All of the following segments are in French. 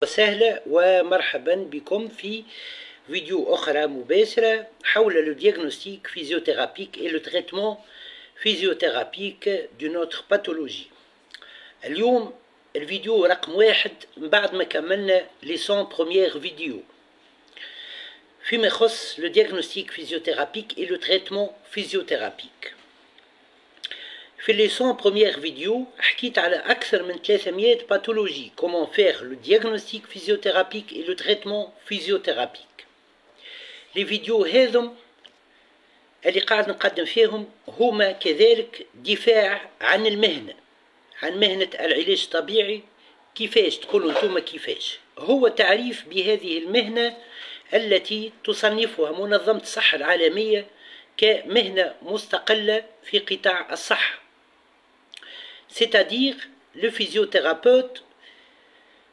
وسهلا ومرحبا بكم في فيديو أخرى مباشرة حول le diagnostic physiothérapique et le traitement physiothérapique de notre pathologie. اليوم الفيديو رقم 1 بعد ما كملنا les 100 premières vidéos فيما يخص le diagnostic physiothérapique et le traitement physiothérapique. في les 100 premières vidéos حكيت على أكثر من 300 pathologies, comment faire le diagnostic physiothérapique et le traitement physiothérapique. les vidéos هذم اللي قاعد نقدم فيهم هما كذلك دفاع عن المهنة، عن مهنة العلاج الطبيعي. كيفاش تقولوا انتم كيفاش؟ هو تعريف بهذه المهنة التي تصنفها منظمة الصحة العالمية كمهنة مستقلة في قطاع الصحة. C'est-à-dire, le physiothérapeute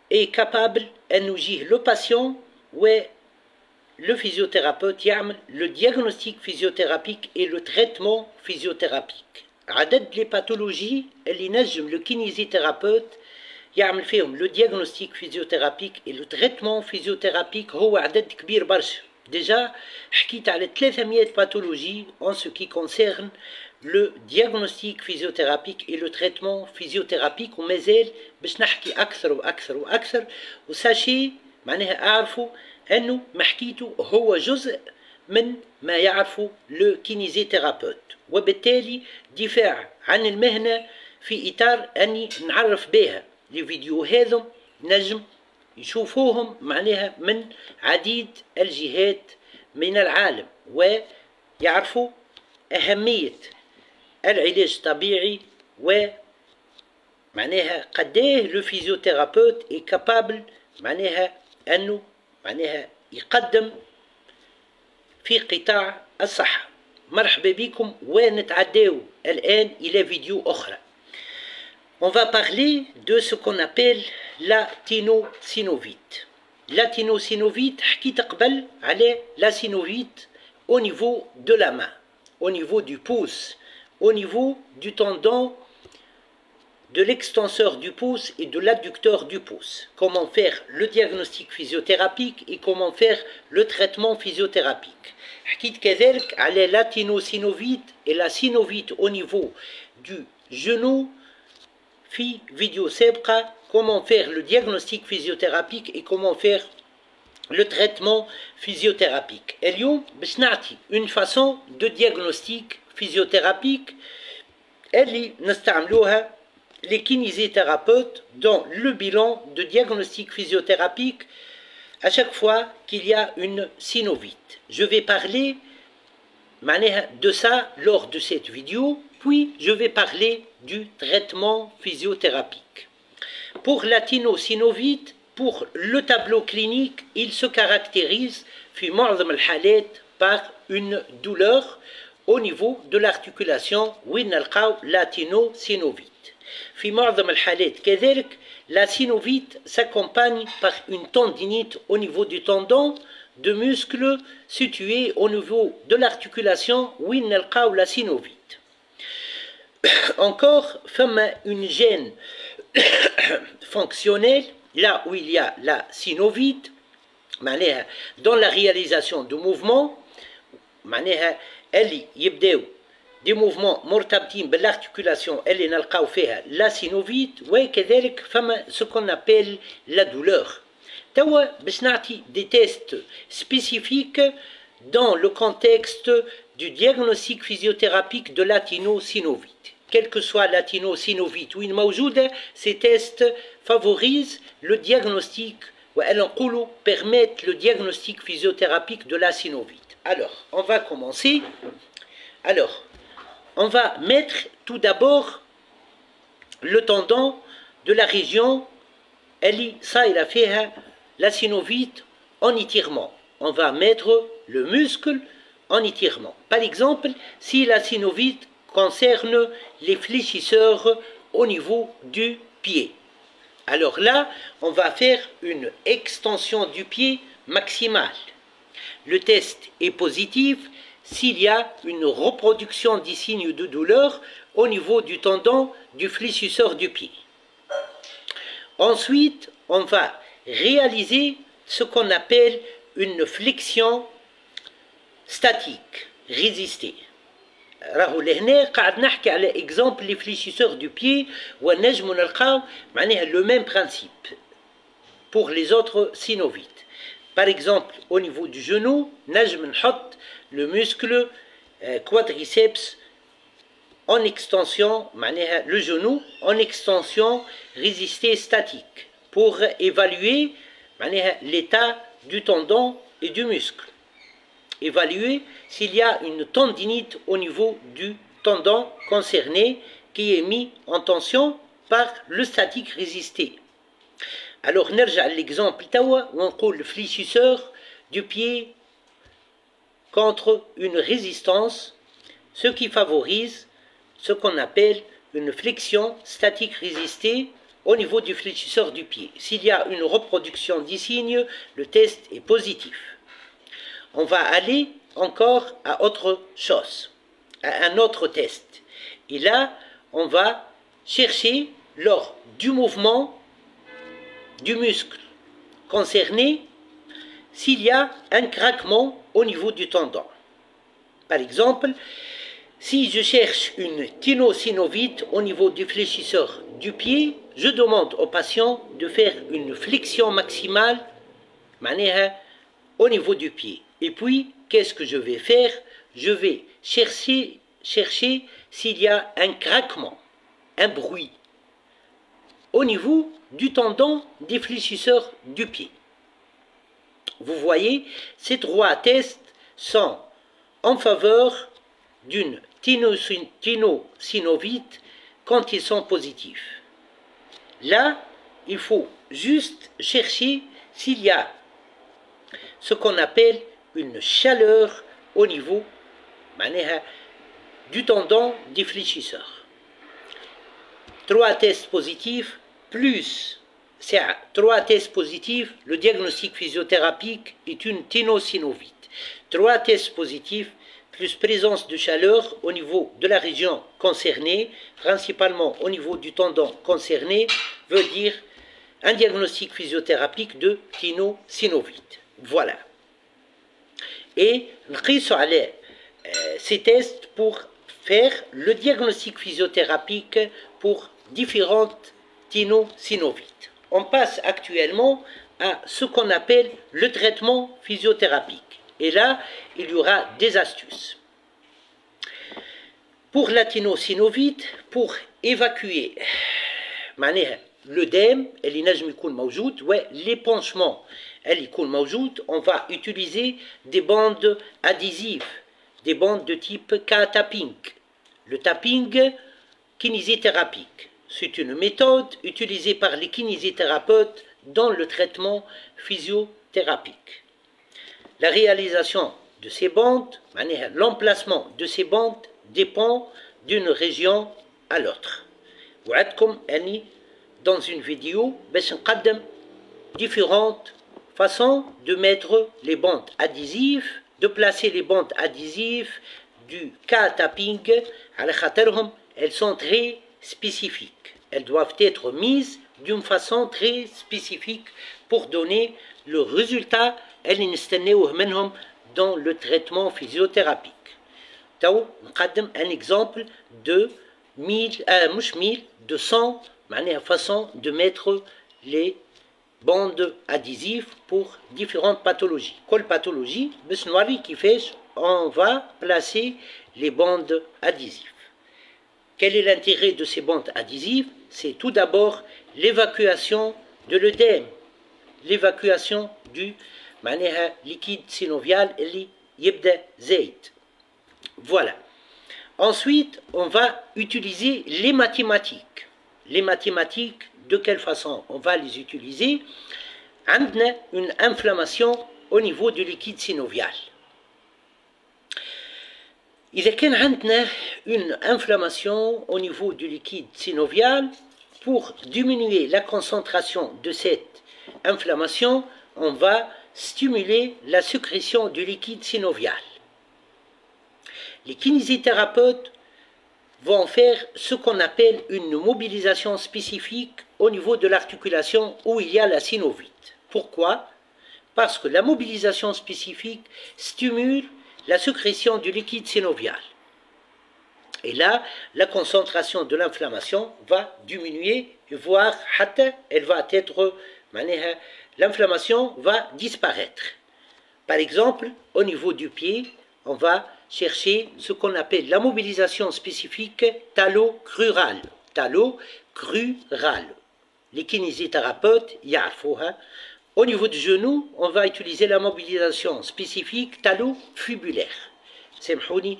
est capable أن يوجه le patient و le physiothérapeute يعمل le diagnostic physiothérapique et le traitement physiothérapique. عدد les pathologies اللي نجم le kinésithérapeute يعمل فيهم le diagnostic physiothérapique et le traitement physiothérapique هو عدد كبير برشا. Déjà حكيت على 300 pathologies en ce qui concerne le diagnostic physiothérapique et le traitement physiothérapique ومازال باش نحكي أكثر وأكثر وأكثر. وساشي معناها أعرفوا أنه ما حكيته هو جزء من ما يعرفه لو كينيزيثيرابوت، وبالتالي دفاع عن المهنة في إطار أني نعرف بها. الفيديو هذم نجم يشوفوهم معناها من عديد الجهات من العالم ويعرفوا أهمية العلاج الطبيعي ومعناها قديه لو فيزيوثيرابوت اي كابابل معناها أنه معناها يقدم في قطاع الصحة. مرحبا بكم ونتعداو الآن إلى فيديو أخرى. On va parler de ce qu'on appelle la ténosynovite. La ténosynovite, حكيت قبل على la synovite au niveau de la main, au niveau du pouce, au niveau du tendon de l'extenseur du pouce et de l'adducteur du pouce. Comment faire le diagnostic physiothérapique et comment faire le traitement physiothérapique. حكيت كذلك على la ténosynovite et la synovite au niveau du genou في فيديو سابقة comment faire le diagnostic physiothérapique et comment faire le traitement physiothérapique. اليوم باش نعطي une façon de diagnostic physiothérapique اللي نستعملوها les kinésithérapeutes dans le bilan de diagnostic physiothérapique à chaque fois qu'il y a une synovite. Je vais parler de ça lors de cette vidéo, puis je vais parler du traitement physiothérapique. Pour la ténosynovite, pour le tableau clinique, il se caractérise في معظم الحالات par une douleur au niveau de l'articulation وين نلقاو la ténosynovite. في معظم الحالات كذلك la synovite s'accompagne par une tendinite au niveau du tendon de muscles situés au niveau de l'articulation وين نلقاو la synovite. Encore, فما une gêne fonctionnelle là où il y a la synovite معناها dans la réalisation de mouvements معناها اللي يبداو des mouvements مرتبطين بالarticulation اللي نلقاو فيها la synovite وكذلك فما ce qu'on appelle la douleur. توا باش نعطي des tests spécifiques dans le contexte du diagnostic physiothérapique de la ténosynovite. Quelle que soit la ténosynovite وين موجودة, ces tests favorisent le diagnostic ou permettent le diagnostic physiothérapique de la synovite. Alors, on va commencer. Alors, on va mettre tout d'abord le tendon de la région اللي صايرة فيها la synovite en étirement. On va mettre le muscle en étirement. Par exemple, si la synovite concerne les fléchisseurs au niveau du pied. Alors là, on va faire une extension du pied maximale. Le test est positif s'il y a une reproduction des signes de douleur au niveau du tendon du fléchisseur du pied. Ensuite, on va réaliser ce qu'on appelle une flexion statique résistée. راهو لهنا قاعد نحكي على exemple les fléchisseurs du pied ونجمو نلقاو معناها le même principe pour les autres synovites. Par exemple au niveau du genou نجم نحط le muscle quadriceps en extension معناها le genou en extension résistée statique pour évaluer معناها l'état du tendon et du muscle. Évaluer s'il y a une tendinite au niveau du tendon concerné qui est mis en tension par le statique résisté. Alors, نرجع l'exemple توا ونقول le fléchisseur du pied contre une résistance, ce qui favorise ce qu'on appelle une flexion statique résistée au niveau du fléchisseur du pied. S'il y a une reproduction du signe, le test est positif. On va aller encore à autre chose, à un autre test. Et là, on va chercher lors du mouvement du muscle concerné s'il y a un craquement au niveau du tendon. Par exemple, si je cherche une tinosynovite au niveau du fléchisseur du pied, je demande au patient de faire une flexion maximale au niveau du pied. Et puis, qu'est-ce que je vais faire? Je vais chercher s'il y a un craquement, un bruit au niveau du tendon des fléchisseurs du pied. Vous voyez, ces trois tests sont en faveur d'une tinosynovite quand ils sont positifs. Là, il faut juste chercher s'il y a ce qu'on appelle une chaleur au niveau du tendon des fléchisseurs. Trois tests positifs plus trois tests positifs, le diagnostic physiothérapique est une tinosynovite. Trois tests positifs plus présence de chaleur au niveau de la région concernée, principalement au niveau du tendon concerné, veut dire un diagnostic physiothérapique de tinosynovite. Voilà. Et نقيسوا على ces tests pour faire le diagnostic physiothérapique pour différentes tinosynovites. On passe actuellement à ce qu'on appelle le traitement physiothérapique. Et là, il y aura des astuces. Pour la pour évacuer l'œdème, l'épanchement, on va utiliser des bandes adhésives, des bandes de type K-tapping. Le tapping kinésithérapique, c'est une méthode utilisée par les kinésithérapeutes dans le traitement physiothérapique. La réalisation de ces bandes, l'emplacement de ces bandes dépend d'une région à l'autre. Dans une vidéo, différentes façons de mettre les bandes adhésives, de placer les bandes adhésives du K-tapping. Elles sont très spécifiques. Elles doivent être mises d'une façon très spécifique pour donner le résultat dans le traitement physiothérapique. Un exemple de 200 façons de mettre les bandes adhésives pour différentes pathologies. Quelle pathologie? On va placer les bandes adhésives. Quel est l'intérêt de ces bandes adhésives? C'est tout d'abord l'évacuation de l'œdème, l'évacuation du liquide synovial اللي يبدأ زايد. Voilà. Ensuite, on va utiliser les mathématiques. Les mathématiques, de quelle façon on va les utiliser? On a une inflammation au niveau du liquide synovial. إذا كان عندنا une inflammation au niveau du liquide synovial, pour diminuer la concentration de cette inflammation, on va stimuler la sécrétion du liquide synovial. Les kinésithérapeutes vont faire ce qu'on appelle une mobilisation spécifique au niveau de l'articulation où il y a la synovite. Pourquoi? Parce que la mobilisation spécifique stimule la sécrétion du liquide synovial. Et là, la concentration de l'inflammation va diminuer, voire elle va être, l'inflammation va disparaître. Par exemple, au niveau du pied, on va chercher ce qu'on appelle la mobilisation spécifique talocrurale. Talocrurale. Les kinésithérapeutes y arrivent. Au niveau du genou, on va utiliser la mobilisation spécifique talofibulaire. سامحوني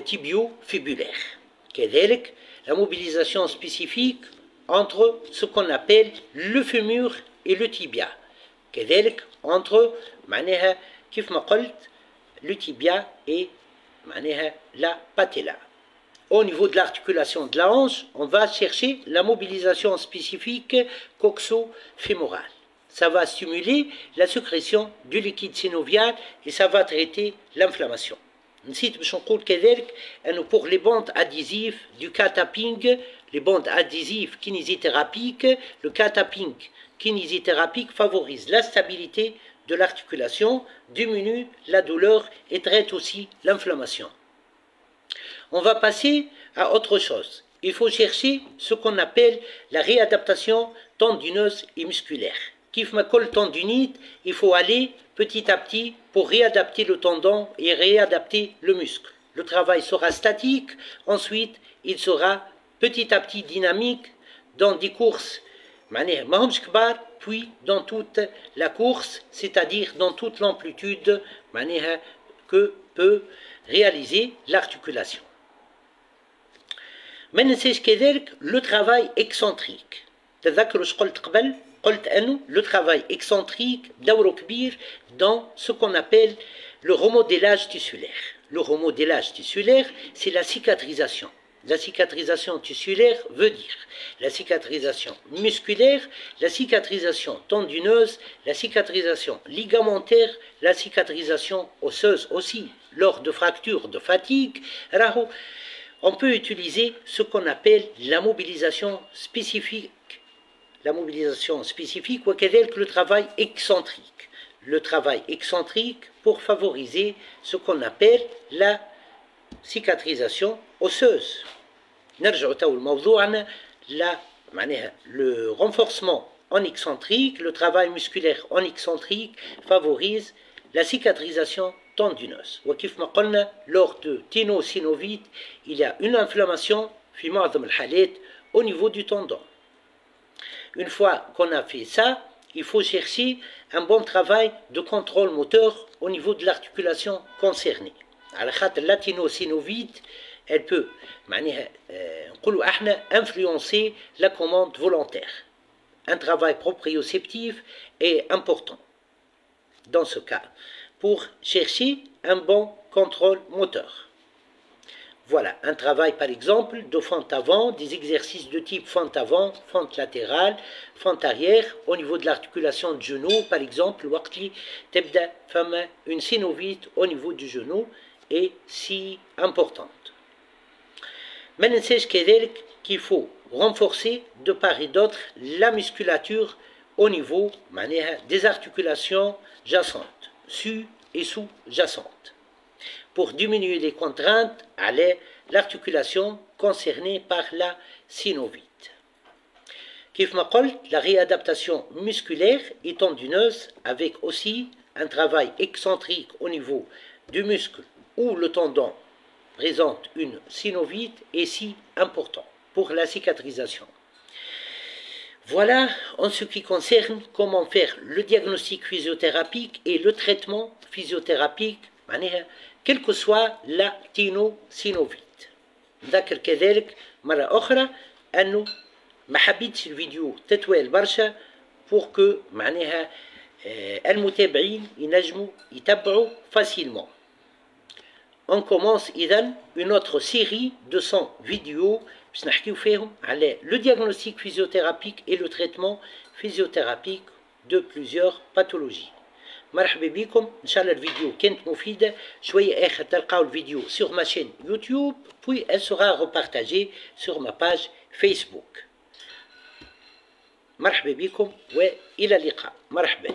tibio-fibulaire. كذلك la mobilisation spécifique entre ce qu'on appelle le fémur et le tibia. كذلك entre معناها كيف ما قلت le tibia et معناها la patella. Au niveau de l'articulation de la hanche, on va chercher la mobilisation spécifique coxo-fémorale. Ça va stimuler la sécrétion du liquide synovial et ça va traiter l'inflammation. نسيت باش نقول كذلك انه pour les bandes adhésives du cataping, les bandes adhésives kinésithérapiques, le cataping kinésithérapique favorise la stabilité de l'articulation, diminue la douleur et traite aussi l'inflammation. On va passer à autre chose. Il faut chercher ce qu'on appelle la réadaptation tendineuse et musculaire. Kif ma colle tendinite, il faut aller petit à petit pour réadapter le tendon et réadapter le muscle. Le travail sera statique, ensuite il sera petit à petit dynamique dans des courses, puis dans toute la course, c'est-à-dire dans toute l'amplitude que peut réaliser l'articulation. ما ننساش كذلك le travail excentrique. تذكروا اش قلت قبل؟ قلت أنه le travail excentrique دور كبير dans ce qu'on appelle le remodélage tissulaire. Le remodélage tissulaire, c'est la cicatrisation. La cicatrisation tissulaire veut dire la cicatrisation musculaire, la cicatrisation tendineuse, la cicatrisation ligamentaire, la cicatrisation osseuse aussi. Lors de fractures de fatigue, on peut utiliser ce qu'on appelle la mobilisation spécifique. La mobilisation spécifique ou le travail excentrique. Le travail excentrique pour favoriser ce qu'on appelle la cicatrisation osseuse. Le renforcement en excentrique, le travail musculaire en excentrique favorise la cicatrisation tendineuse. Lors de ténosynovite, il y a une inflammation au niveau du tendon. Une fois qu'on a fait ça, il faut chercher un bon travail de contrôle moteur au niveau de l'articulation concernée. La ténosynovite, elle peut influencer la commande volontaire. Un travail proprioceptif est important dans ce cas pour chercher un bon contrôle moteur. Voilà, un travail par exemple de fente avant, des exercices de type fente avant, fente latérale, fente arrière, au niveau de l'articulation du genou, par exemple, une synovite au niveau du genou est si importante. Maintenant, c'est qu'il faut renforcer de part et d'autre la musculature au niveau des articulations jacentes, su et sous-jacentes, pour diminuer les contraintes à l'articulation concernée par la synovite. Kif ma قلت, la réadaptation musculaire et tendineuse avec aussi un travail excentrique au niveau du muscle où le tendon présente une synovite est si important pour la cicatrisation. Voilà en ce qui concerne comment faire le diagnostic physiothérapique et le traitement physiothérapique quelle que soit la ténosynovite. نذكر كذلك مرة أخرى أنه ما حبيتش الفيديو تطويل برشا pour que المتابعين ينجموا يتبعوا facilement. On commence إذن une autre série de 100 vidéos باش نحكيو فيهم على le diagnostic physiothérapique et le traitement physiothérapique de plusieurs pathologies. مرحبا بكم ان شاء الله الفيديو كانت مفيده شويه اخر تلقاو الفيديو sur ma chaîne YouTube puis elle sera repartagée sur ma page Facebook. مرحبا بكم وإلى اللقاء. مرحبا.